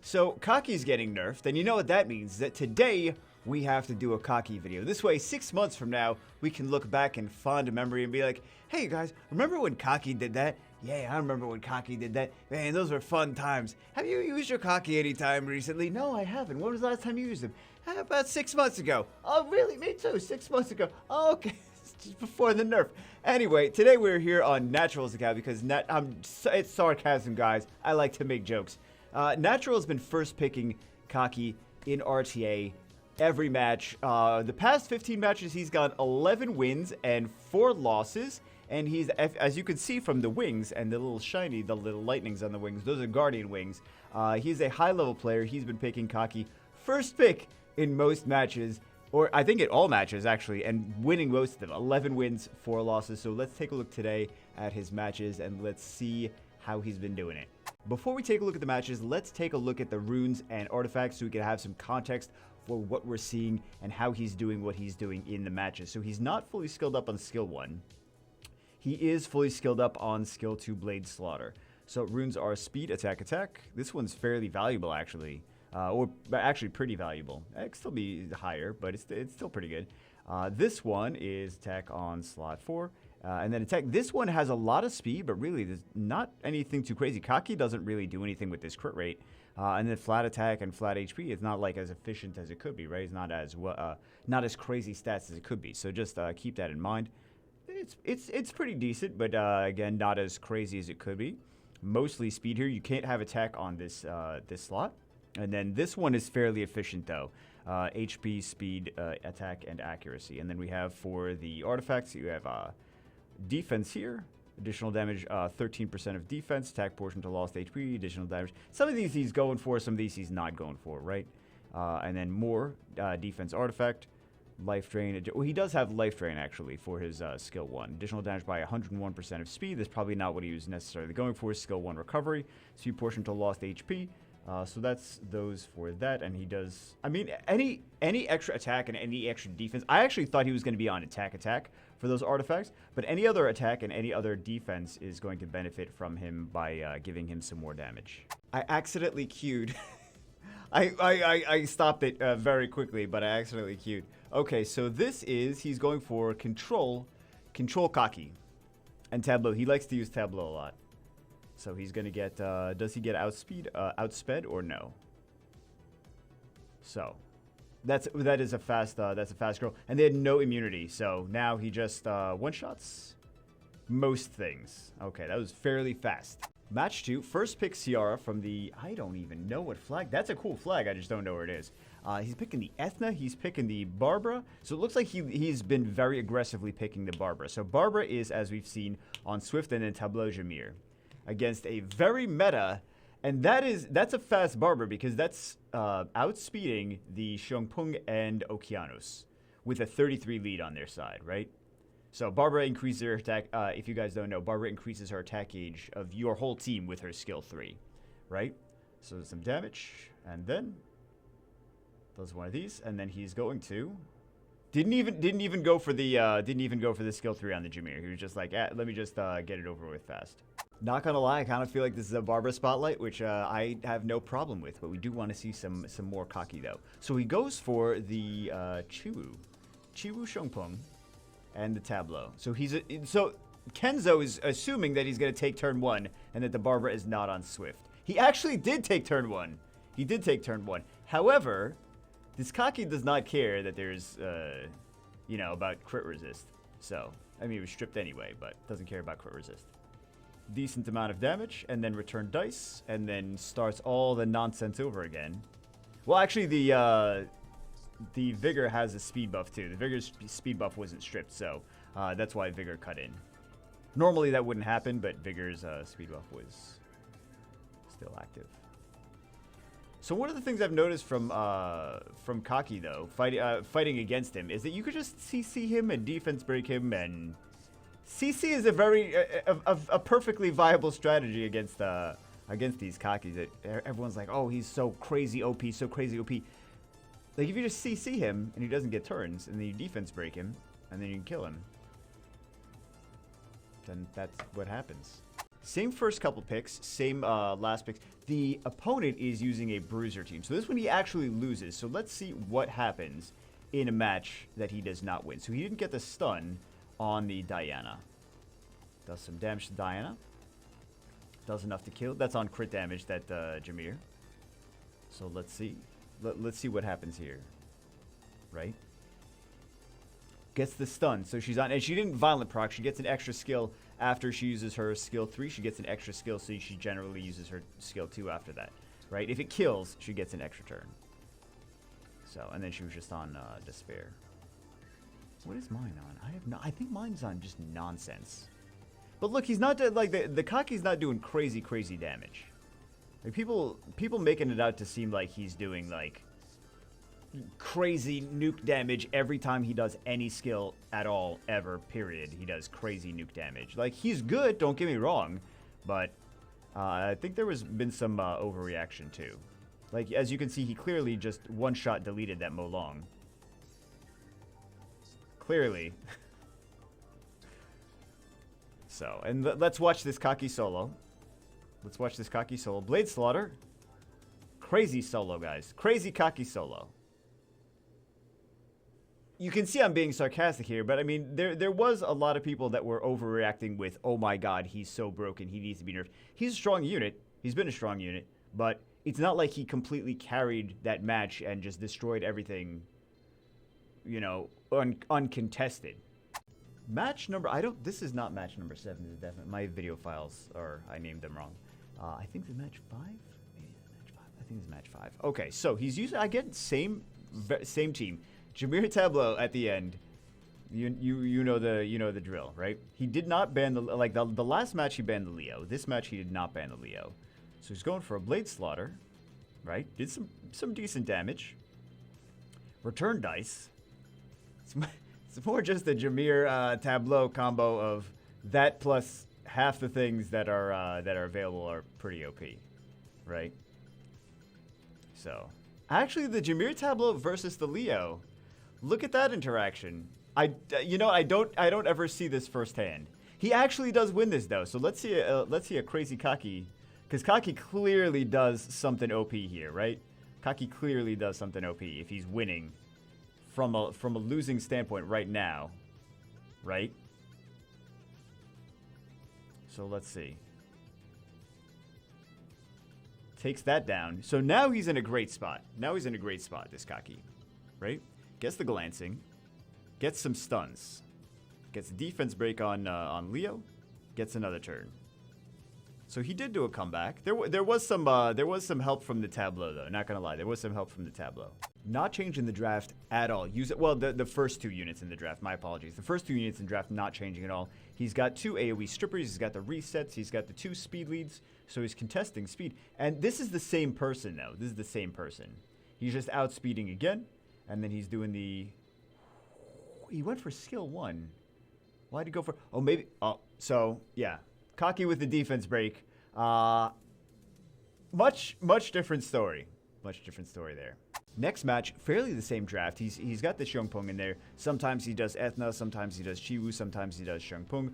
So Kaki's getting nerfed, and you know what that means, that today we have to do a Kaki video. This way, 6 months from now, we can look back in fond memory and be like, hey guys, remember when Kaki did that? Yeah, I remember when Kaki did that. Man, those were fun times. Have you used your Kaki anytime recently? No, I haven't. When was the last time you used them? About 6 months ago. Oh, really? Me too. 6 months ago. Oh, okay. Just before the nerf. Anyway, today we're here on Natural's account because it's sarcasm, guys. I like to make jokes. Natural has been first picking Kaki in RTA every match. The past 15 matches, he's got 11 wins and 4 losses. And he's, as you can see from the wings and the little shiny, the little lightnings on the wings, those are Guardian wings. He's a high-level player. He's been picking Kaki first pick in most matches, or I think in all matches, actually, and winning most of them. 11 wins, 4 losses. So let's take a look today at his matches, and let's see how he's been doing it. Before we take a look at the matches, let's take a look at the runes and artifacts so we can have some context for what we're seeing and how he's doing what he's doing in the matches. So he's not fully skilled up on skill 1. He is fully skilled up on skill 2 Blade Slaughter. So runes are speed, attack, attack. This one's fairly valuable, actually. Or actually pretty valuable. It could still be higher, but it's still pretty good. This one is attack on slot 4. And then attack. This one has a lot of speed, but really there's not anything too crazy. Kaki doesn't really do anything with this crit rate. And then flat attack and flat HP, it's not like as efficient as it could be, right? It's not as crazy stats as it could be. So just keep that in mind. It's pretty decent, but again, not as crazy as it could be. Mostly speed here. You can't have attack on this this slot. And then this one is fairly efficient though. HP, speed, attack, and accuracy. And then we have for the artifacts, you have defense here. Additional damage, 13% of defense. Attack portion to lost HP. Additional damage. Some of these he's going for, some of these he's not going for, right? And then more defense artifact. Life drain. Well, he does have life drain actually for his skill 1. Additional damage by 101% of speed. That's probably not what he was necessarily going for. Skill 1 recovery. Speed portion to lost HP. So that's those for that. And he does, I mean, any extra attack and any extra defense. I actually thought he was going to be on attack for those artifacts. But any other attack and any other defense is going to benefit from him by giving him some more damage. I accidentally queued. I stopped it very quickly, but I accidentally queued. Okay, so this is, he's going for control Kaki, and tableau. He likes to use tableau a lot. So he's going to get, does he get outsped or no? So that's a fast girl. And they had no immunity, so now he just one-shots most things. Okay, that was fairly fast. Match 2, first pick Ciara from the, I don't even know what flag. That's a cool flag, I just don't know where it is. He's picking the Ethna, he's picking the Barbara. So it looks like he's been very aggressively picking the Barbara. So Barbara is, as we've seen, on Swift and then Tableau Jameer. Against a very meta, and that's a fast Barbara because that's outspeeding the Xiongpung and Okeanos with a 33 lead on their side, right? So Barbara increases her attack, if you guys don't know, Barbara increases her attack gauge of your whole team with her skill 3, right? So some damage, and then does one of these, and then he's going to didn't even go for the skill 3 on the Jameer. He was just like, let me just get it over with fast. Not gonna lie, I kind of feel like this is a Barbara spotlight, which I have no problem with, but we do want to see some more Kaki though. So he goes for the Chiwu Xiongpung. And the tableau. So so Kenzo is assuming that he's going to take turn 1 and that the Barbara is not on Swift. He actually did take turn 1. He did take turn 1. However, this Kaki does not care that there's, you know, about crit resist. So, I mean, he was stripped anyway, but doesn't care about crit resist. Decent amount of damage, and then return dice, and then starts all the nonsense over again. Well, actually, the Vigor has a speed buff too. The Vigor's speed buff wasn't stripped, so that's why Vigor cut in. Normally that wouldn't happen, but Vigor's speed buff was still active. So one of the things I've noticed from Kaki though, fighting against him, is that you could just CC him and defense break him, and CC is a perfectly viable strategy against these Kakis. That everyone's like, oh, he's so crazy OP, so crazy OP. Like, if you just CC him, and he doesn't get turns, and then you defense break him, and then you can kill him, then that's what happens. Same first couple picks, same last picks. The opponent is using a bruiser team. So this one he actually loses. So let's see what happens in a match that he does not win. So he didn't get the stun on the Diana. Does some damage to Diana. Does enough to kill. That's on crit damage, that Jameer. So let's see. Let's see what happens here. Right? Gets the stun. So she's on. And she didn't violent proc. She gets an extra skill after she uses her skill 3. She gets an extra skill, so she generally uses her skill 2 after that. Right? If it kills, she gets an extra turn. So, and then she was just on Despair. What is mine on? I have no. I think mine's on just nonsense. But look, he's not like the Kaki's not doing crazy damage. Like people making it out to seem like he's doing like crazy nuke damage every time he does any skill at all ever. Period. He does crazy nuke damage. Like he's good. Don't get me wrong, but I think there was been some overreaction too. Like as you can see, he clearly just one shot deleted that Molong. Clearly. So, and let's watch this Kaki solo. Let's watch this Kaki solo. Blade Slaughter. Crazy solo, guys. Crazy Kaki solo. You can see I'm being sarcastic here, but I mean, there was a lot of people that were overreacting with, oh my god, he's so broken, he needs to be nerfed. He's a strong unit. He's been a strong unit, but it's not like he completely carried that match and just destroyed everything, you know, uncontested. Match number, this is not match number 7, this is definitely, my video files are, I named them wrong. I think it's match 5? Maybe match 5, I think it's match 5. Okay, so he's using, again, same team. Jameer Tableau at the end, you know the drill, right? He did not ban the, like the last match he banned the Leo. This match he did not ban the Leo. So he's going for a Blade Slaughter, right? Did some decent damage. Return dice. It's more just the Jameer Tableau combo of that plus half the things that are available are pretty OP, right? So, actually, the Jameer Tableau versus the Leo, look at that interaction. I don't ever see this firsthand. He actually does win this though. So let's see a crazy Kaki, because Kaki clearly does something OP here, right? Kaki clearly does something OP if he's winning. From a losing standpoint right now, right? So let's see. Takes that down. So now he's in a great spot. This Kaki, right? Gets the glancing, gets some stuns, gets defense break on Leo, gets another turn. So he did do a comeback. There was some help from the Tableau though. Not gonna lie, there was some help from the Tableau. Not changing the draft at all. The first 2 units in the draft. My apologies. The first 2 units in the draft not changing at all. He's got 2 AoE strippers. He's got the resets. He's got the 2 speed leads. So he's contesting speed. And this is the same person though. This is the same person. He's just outspeeding again, and then he's doing the. He went for skill 1. Why'd he go for? Oh maybe. Oh so yeah. Kaki with the defense break. Much different story. Much different story there. Next match, fairly the same draft. He's got the Xiongpung in there. Sometimes he does Ethna, sometimes he does Chiwu, sometimes he does Xiongpung.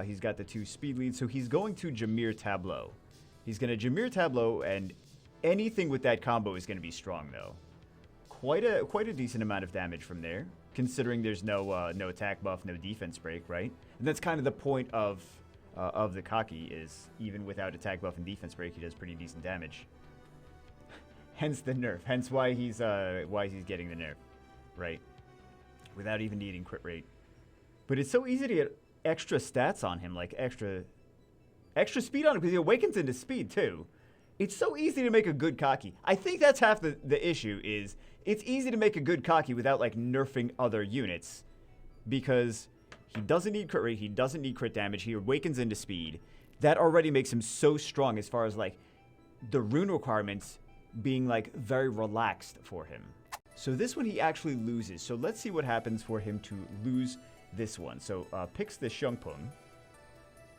He's got the 2 speed leads, so he's going to Jameer Tableau. He's going to Jameer Tableau, and anything with that combo is going to be strong though. Quite a decent amount of damage from there, considering there's no attack buff, no defense break, right? And that's kind of the point of the Kaki is even without attack buff and defense break, he does pretty decent damage. Hence the nerf. Hence why he's getting the nerf, right? Without even needing crit rate. But it's so easy to get extra stats on him, like extra speed on him, because he awakens into speed too. It's so easy to make a good Kaki. I think that's half the issue is it's easy to make a good Kaki without like nerfing other units, because he doesn't need crit rate, he doesn't need crit damage, he awakens into speed. That already makes him so strong as far as like the rune requirements being like very relaxed for him. So this one he actually loses. So let's see what happens for him to lose this one. So picks the Xiongpung.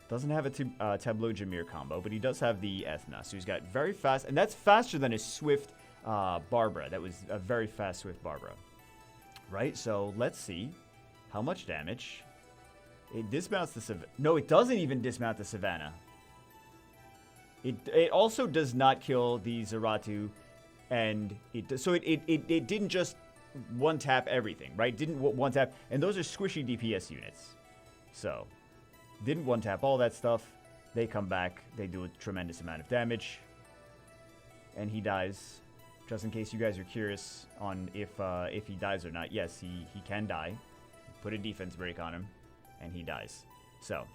Doesn't have a Tableau Jameer combo, but he does have the Ethna. So he's got very fast, and that's faster than his Swift Barbara. That was a very fast Swift Barbara. Right? So let's see how much damage. It dismounts the Savannah. No, it doesn't even dismount the Savannah. It also does not kill the Zeratu, and it didn't just one tap everything, right? Didn't one tap, and those are squishy DPS units. So, didn't one tap all that stuff. They come back, they do a tremendous amount of damage, and he dies. Just in case you guys are curious on if he dies or not, yes, he can die. Put a defense break on him, and he dies. So,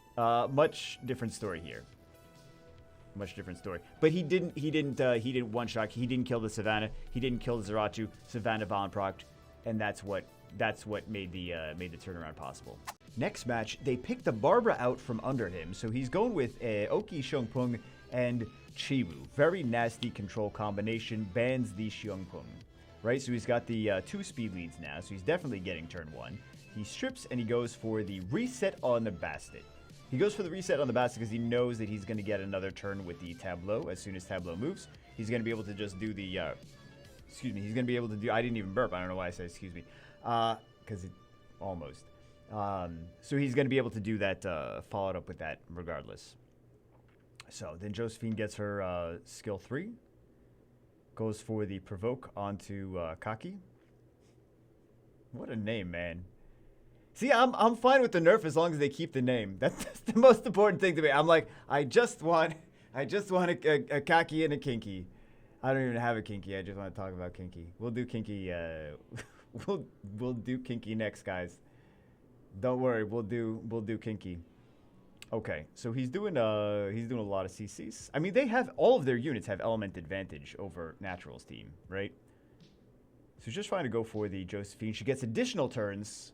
much different story here. Much different story. But he didn't one shot. He didn't kill the Savannah. He didn't kill the Zeratu. Savannah Von procced, and that's what made the turnaround possible. Next match, they picked the Barbara out from under him, so he's going with Oki Xiongpeng and Chibu. Very nasty control combination. Bans the Xiongpeng, right? So he's got the 2 speed leads now, so he's definitely getting turn 1. He strips and he goes for the reset on the Bastet. He goes for the reset on the Bastet because he knows that he's going to get another turn with the Tableau. As soon as Tableau moves, he's going to be able to just do the, excuse me, he's going to be able to do, I didn't even burp, I don't know why I said excuse me, because it, almost. So he's going to be able to do that, followed up with that regardless. So then Josephine gets her skill 3, goes for the provoke onto Kaki. What a name, man. See, I'm fine with the nerf as long as they keep the name. That's the most important thing to me. I'm like, I just want a Kaki and a Kinky. I don't even have a Kinky. I just want to talk about Kinky. We'll do Kinky. We'll do Kinky next, guys. Don't worry. We'll do Kinky. Okay, so he's doing a lot of CCs. I mean, they have all of their units have element advantage over Natural's team, right? So he's just trying to go for the Josephine. She gets additional turns.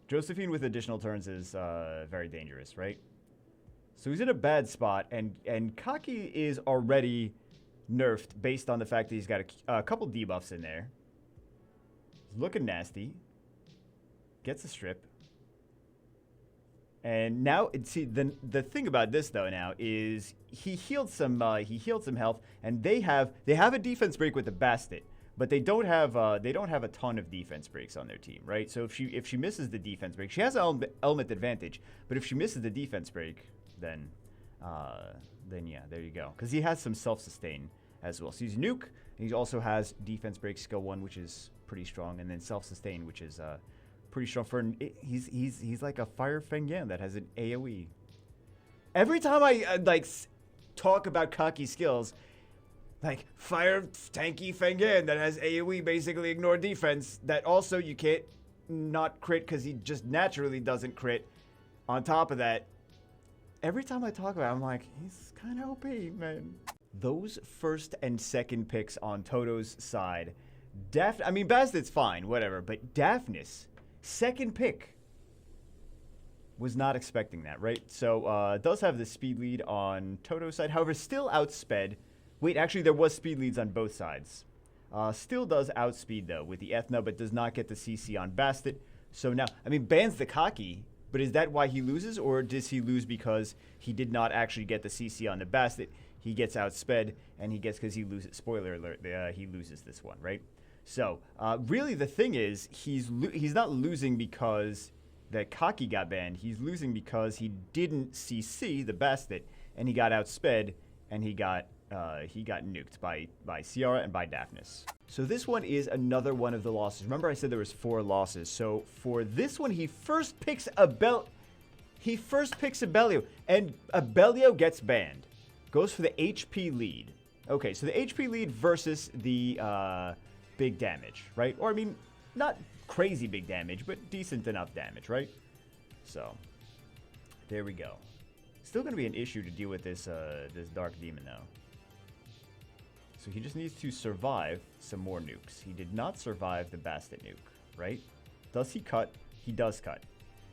Josephine with additional turns is very dangerous, right? So he's in a bad spot, and Kaki is already nerfed based on the fact that he's got a couple debuffs in there. He's looking nasty. Gets a strip. And now, see, the thing about this though now is he healed some health, and they have a defense break with the Bastet. But they don't have a ton of defense breaks on their team, right? So if she misses the defense break, she has an element advantage. But if she misses the defense break, then yeah, there you go. Because he has some self-sustain as well. So he's nuke, and he also has defense break skill 1, which is pretty strong, and then self-sustain, which is pretty strong for. He's like a Fire Feng Yan that has an AOE. Every time I talk about Kaki skills. Like, Fire Tanky Feng Yan that has AoE, basically ignore defense. That also you can't not crit because he just naturally doesn't crit. On top of that, every time I talk about him, I'm like, he's kind of OP, man. Those first and second picks on Toto's side. I mean, Bastet's fine, whatever. But Daphnis, second pick. Was not expecting that, right? So, does have the speed lead on Toto's side. However, still outsped. Wait, actually, there was speed leads on both sides. Still does outspeed, though, with the Ethna, but does not get the CC on Bastet. So now, I mean, bans the Kaki, but is that why he loses, or does he lose because he did not actually get the CC on the Bastet? He gets outsped, and he gets, because he loses, spoiler alert, he loses this one, right? So, really, the thing is, he's not losing because the Kaki got banned. He's losing because he didn't CC the Bastet, and he got outsped, and he got nuked by Ciara and by Daphnis. So this one is another one of the losses. Remember I said there was 4 losses. So for this one, he first picks Abellio, and Abellio gets banned. Goes for the HP lead. Okay, so the HP lead versus the big damage, right? Or I mean, not crazy big damage, but decent enough damage, right? So there we go. Still going to be an issue to deal with this Dark Demon though. So he just needs to survive some more nukes. He did not survive the Bastet nuke, right? Does he cut? He does cut.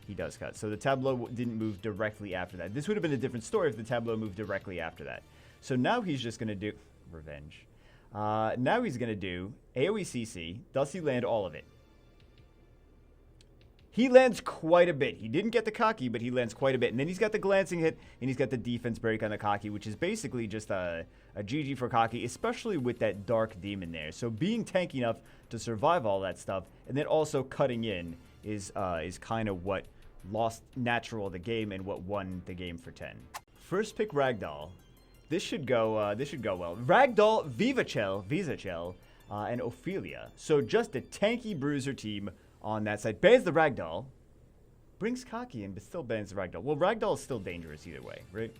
He does cut. So the Tableau didn't move directly after that. This would have been a different story if the Tableau moved directly after that. So now he's just going to do... Revenge. Now he's going to do AoE CC. Does he land all of it? He lands quite a bit. He didn't get the Kaki, but he lands quite a bit. And then he's got the glancing hit, and he's got the defense break on the Kaki, which is basically just a GG for Kaki, especially with that Dark Demon there. So being tanky enough to survive all that stuff, and then also cutting in is kind of what lost Natural the game and what won the game for 10. First pick Ragdoll. This should go. This should go well. Ragdoll, Visachel, and Ophelia. So just a tanky bruiser team on that side. Bans the Ragdoll. Brings Kaki in, but still bans the Ragdoll. Well, Ragdoll is still dangerous either way, right?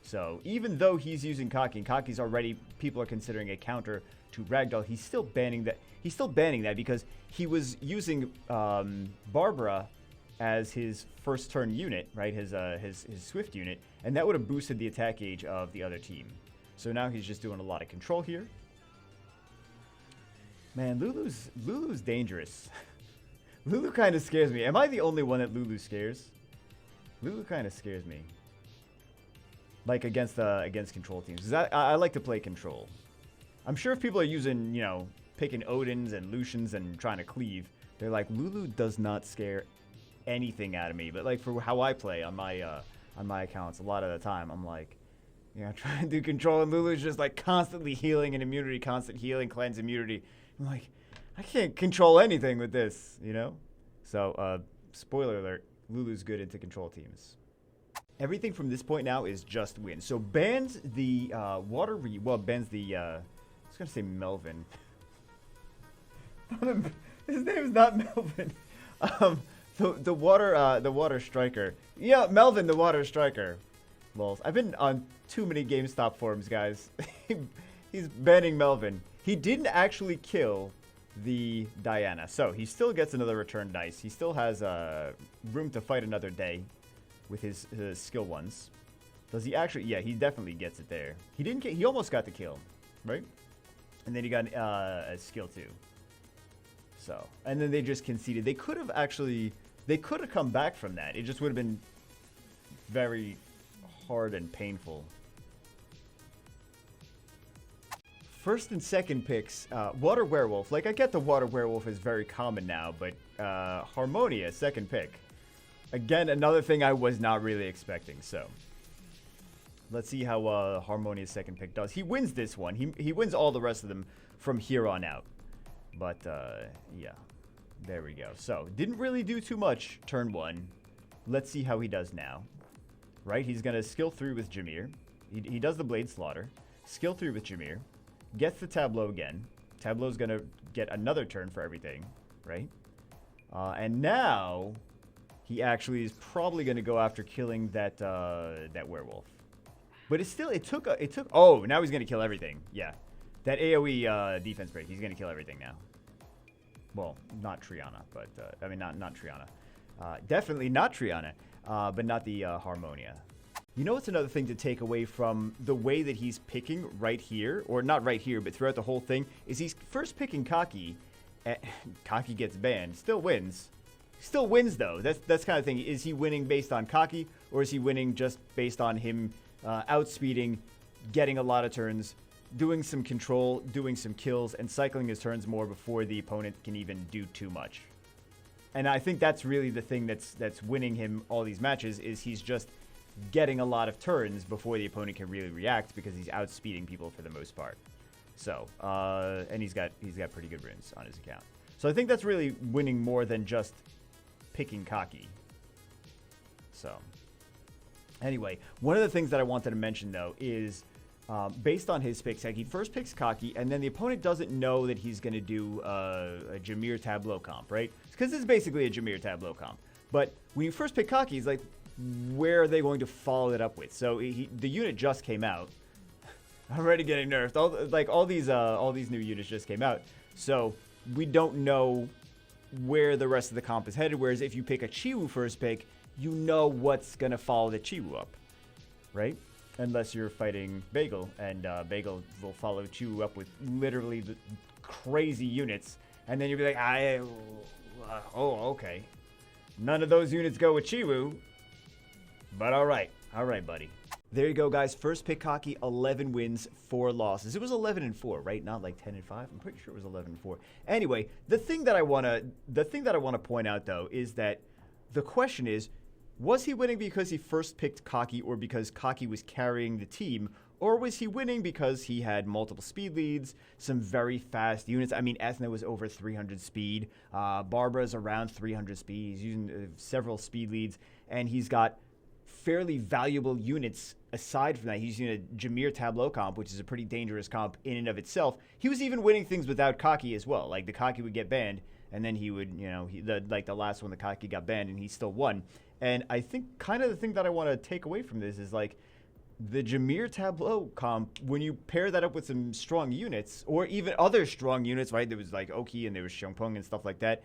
So even though he's using Kaki, and Kaki's already, people are considering a counter to Ragdoll, he's still banning that. He's still banning that because he was using Barbara as his first turn unit, right? His Swift unit, and that would have boosted the attack gauge of the other team. So now he's just doing a lot of control here. Man, Lulu's dangerous. Lulu kind of scares me. Am I the only one that Lulu scares? Lulu kind of scares me. Like against control teams. 'Cause I like to play control. I'm sure if people are using, you know, picking Odins and Lucians and trying to cleave, they're like, Lulu does not scare anything out of me. But like for how I play on my accounts, a lot of the time I'm like, yeah, trying to do control, and Lulu's just like constantly healing and immunity, constant healing, cleanse immunity. I'm like, I can't control anything with this, you know? So, spoiler alert, Lulu's good into control teams. Everything from this point now is just win. So bans the bans the I was gonna say Melvin. His name is not Melvin. The water striker. Yeah, Melvin the water striker. Lols. I've been on too many GameStop forums, guys. He's banning Melvin. He didn't actually kill the Diana, so he still gets another return dice. He still has room to fight another day with his skill ones. Does he actually? Yeah, he definitely gets it there. He didn't get. He almost got the kill, right? And then he got a skill 2. So, and then they just conceded. They could have actually. They could have come back from that. It just would have been very hard and painful. First and second picks, Water Werewolf. Like, I get the Water Werewolf is very common now, but Harmonia, second pick. Again, another thing I was not really expecting, so. Let's see how Harmonia's second pick does. He wins this one. He wins all the rest of them from here on out. But, yeah. There we go. So, didn't really do too much turn 1. Let's see how he does now. Right? He's going to skill 3 with Jameer. He does the Blade Slaughter. Skill 3 with Jameer. Gets the Tableau again. Tableau's going to get another turn for everything, right? And now he actually is probably going to go after killing that that werewolf. But it took oh, now he's going to kill everything. Yeah. That AoE defense break, he's going to kill everything now. Well, not Triana, but I mean not Triana. Definitely not Triana, but not the Harmonia. You know what's another thing to take away from the way that he's picking right here, or not right here, but throughout the whole thing, is he's first picking Kaki. Kaki gets banned, still wins. Still wins though. That's kind of thing. Is he winning based on Kaki, or is he winning just based on him outspeeding, getting a lot of turns, doing some control, doing some kills, and cycling his turns more before the opponent can even do too much? And I think that's really the thing that's winning him all these matches, is he's just getting a lot of turns before the opponent can really react, because he's outspeeding people for the most part. So, and he's got pretty good runes on his account. So I think that's really winning more than just picking Kaki. So, anyway, one of the things that I wanted to mention though is, based on his picks, like he first picks Kaki, and then the opponent doesn't know that he's going to do a Jameer Tableau comp, right? Because this is basically a Jameer Tableau comp. But when you first pick Kaki, he's like, where are they going to follow it up with? So the unit just came out. Already getting nerfed. All these new units just came out. So we don't know where the rest of the comp is headed. Whereas if you pick a Chiwu first pick, you know what's going to follow the Chiwu up, right? Unless you're fighting Bagel, and Bagel will follow Chiwu up with literally the crazy units. And then you'll be like, oh, okay. None of those units go with Chiwu. But all right, buddy. There you go, guys. First pick Kaki, 11 wins, 4 losses. It was 11-4, right? Not like 10-5. I'm pretty sure it was 11-4. Anyway, the thing that I wanna point out though is that the question is, was he winning because he first picked Kaki, or because Kaki was carrying the team, or was he winning because he had multiple speed leads, some very fast units? I mean, Ethna was over 300 speed. Barbara's around 300 speed. He's using several speed leads, and he's got fairly valuable units aside from that. He's using a Jameer Tableau comp, which is a pretty dangerous comp in and of itself. He was even winning things without Kaki as well. Like the Kaki would get banned, and then he would, the last one, the Kaki got banned, and he still won. And I think kind of the thing that I want to take away from this is like the Jameer Tableau comp, when you pair that up with some strong units, or even other strong units, right? There was like Oki and there was Xiongpeng and stuff like that.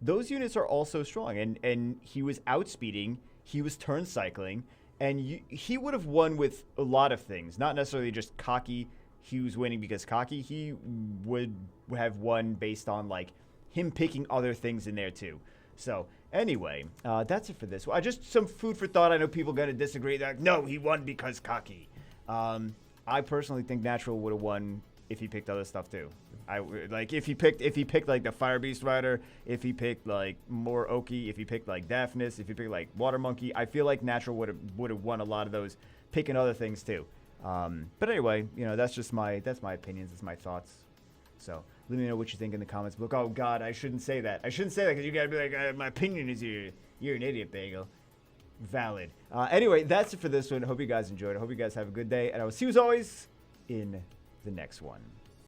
Those units are also strong, and he was outspeeding, he was turn cycling, and he would have won with a lot of things, not necessarily just Kaki. He was winning because Kaki. He would have won based on like him picking other things in there too. So anyway, that's it for this. Just some food for thought. I know people going to disagree. That no, he won because Kaki. I personally think Natural would have won if he picked other stuff too. If he picked like the Fire Beast Rider, if he picked like more Oki, if he picked like Daphnis, if he picked like Water Monkey, I feel like Natural would have won a lot of those picking other things too. But anyway, that's just my opinions, that's my thoughts. So let me know what you think in the comments. Look, oh God, I shouldn't say that. I shouldn't say that because you gotta be like, my opinion is you're an idiot, Bagel. Valid. Anyway, that's it for this one. Hope you guys enjoyed. I hope you guys have a good day, and I will see you as always in the next one.